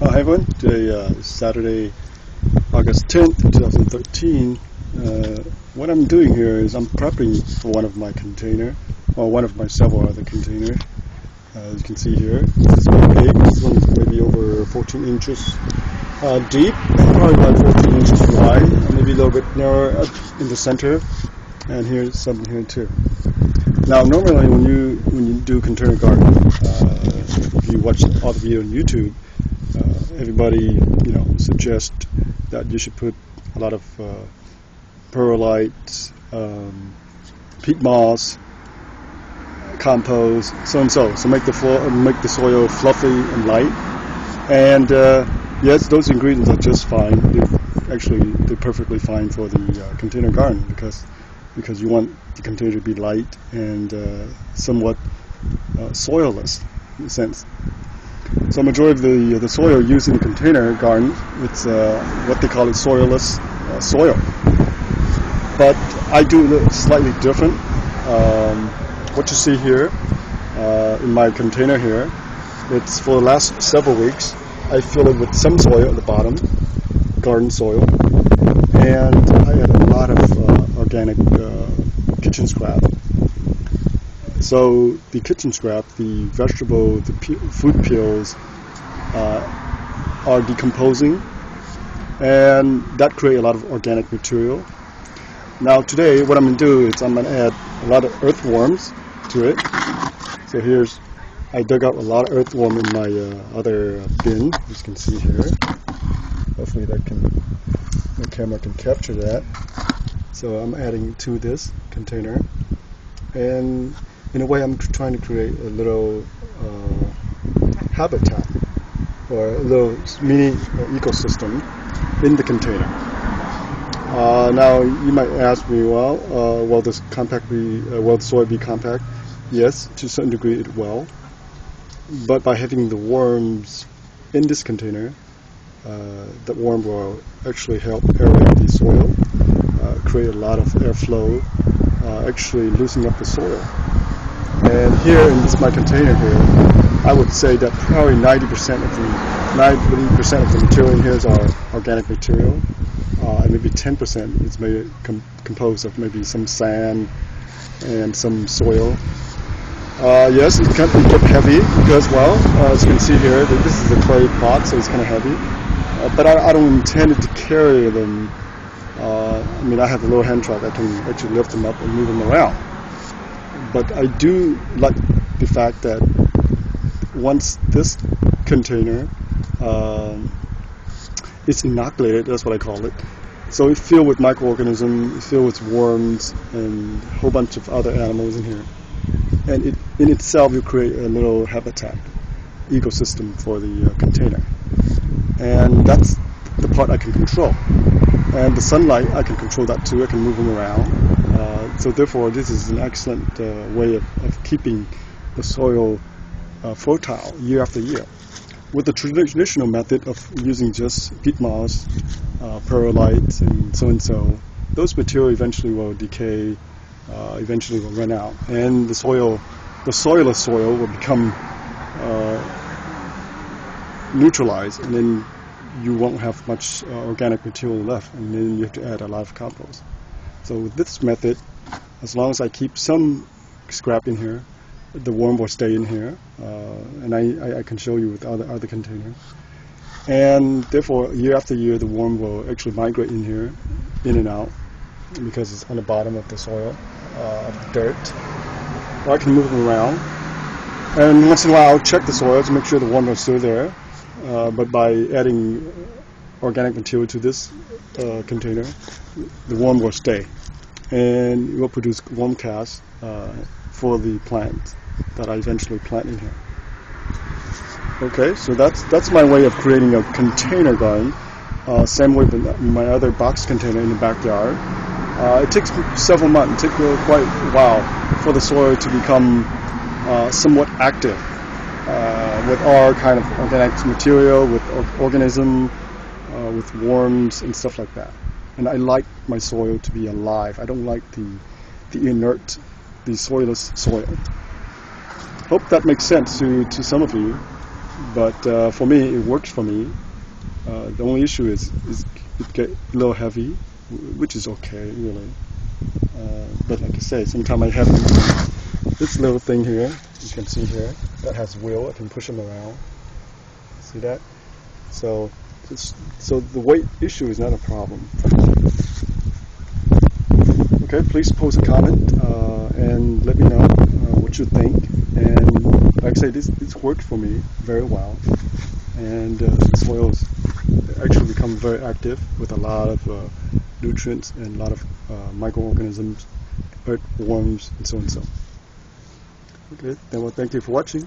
Hi everyone, today is Saturday, August 10th, 2013. What I'm doing here is I'm prepping for one of my container, or one of my several other containers. As you can see here, this is very big. This one's maybe over 14 inches deep, probably about 14 inches wide, maybe a little bit narrower in the center, and here's something here too. Now, normally when you do container gardening, if you watch all the video on YouTube, everybody suggests that you should put a lot of perlite, peat moss, compost, so and so. So make the soil fluffy and light. And yes, those ingredients are just fine. They're perfectly fine for the container garden because you want the container to be light and somewhat soilless in a sense. So majority of the soil used in the container garden, it's what they call it soilless soil. But I do it slightly different. What you see here in my container here, it's for the last several weeks. I fill it with some soil at the bottom, garden soil, and I add a lot of organic kitchen scrap. So the kitchen scrap, the vegetable, the food peels are decomposing, and that creates a lot of organic material. Now today what I'm going to do is I'm going to add a lot of earthworms to it. So I dug out a lot of earthworm in my other bin, as you can see here. Hopefully the camera can capture that. So I'm adding to this container, and in a way I'm trying to create a little habitat or a little mini ecosystem in the container. Now you might ask me, will this will the soil be compact? Yes, to a certain degree it will. But by having the worms in this container, the worm will actually help aerate the soil, create a lot of airflow, actually loosening up the soil. And here in my container here, I would say that probably 90% of the material in here is organic material, and maybe 10% is composed of maybe some sand and some soil. Yes, it can get heavy because, as you can see here, this is a clay pot, so it's kind of heavy. But I don't intend it to carry them. I have a little hand truck. I can actually lift them up and move them around. But I do like the fact that once this container is inoculated, that's what I call it. So it's filled with microorganisms, it's filled with worms, and a whole bunch of other animals in here. And in itself, you create a little habitat, ecosystem for the container. And that's the part I can control. And the sunlight, I can control that too. I can move them around. So therefore, this is an excellent way of keeping the soil fertile year after year. With the traditional method of using just peat moss, perlite, and so, those material eventually will decay, eventually will run out, and the soilless soil will become neutralized, and then you won't have much organic material left, and then you have to add a lot of compost. So with this method, as long as I keep some scrap in here, the worm will stay in here, and I can show you with other containers. And therefore, year after year, the worm will actually migrate in here, in and out, because it's on the bottom of the soil, of the dirt. Or I can move them around. And once in a while, I'll check the soil to make sure the worm is still there. But by adding organic material to this container, the worm will stay, and it will produce worm casts for the plant that I eventually plant in here. Okay, so that's my way of creating a container garden. Same way with my other box container in the backyard. It takes several months. It takes quite a while for the soil to become somewhat active with all kind of organic material, with organism, with worms and stuff like that. And I like my soil to be alive. I don't like the inert, the soilless soil. Hope that makes sense to some of you. But for me, it works for me. The only issue is it get a little heavy, which is okay, really. But like I say, sometimes I have this little thing here, you can see here, that has wheel. I can push them around. See that? So the weight issue is not a problem. Okay, please post a comment and let me know what you think. And like I say, this worked for me very well. And the soils actually become very active with a lot of nutrients and a lot of microorganisms, earthworms, and so on. Okay, then well, thank you for watching.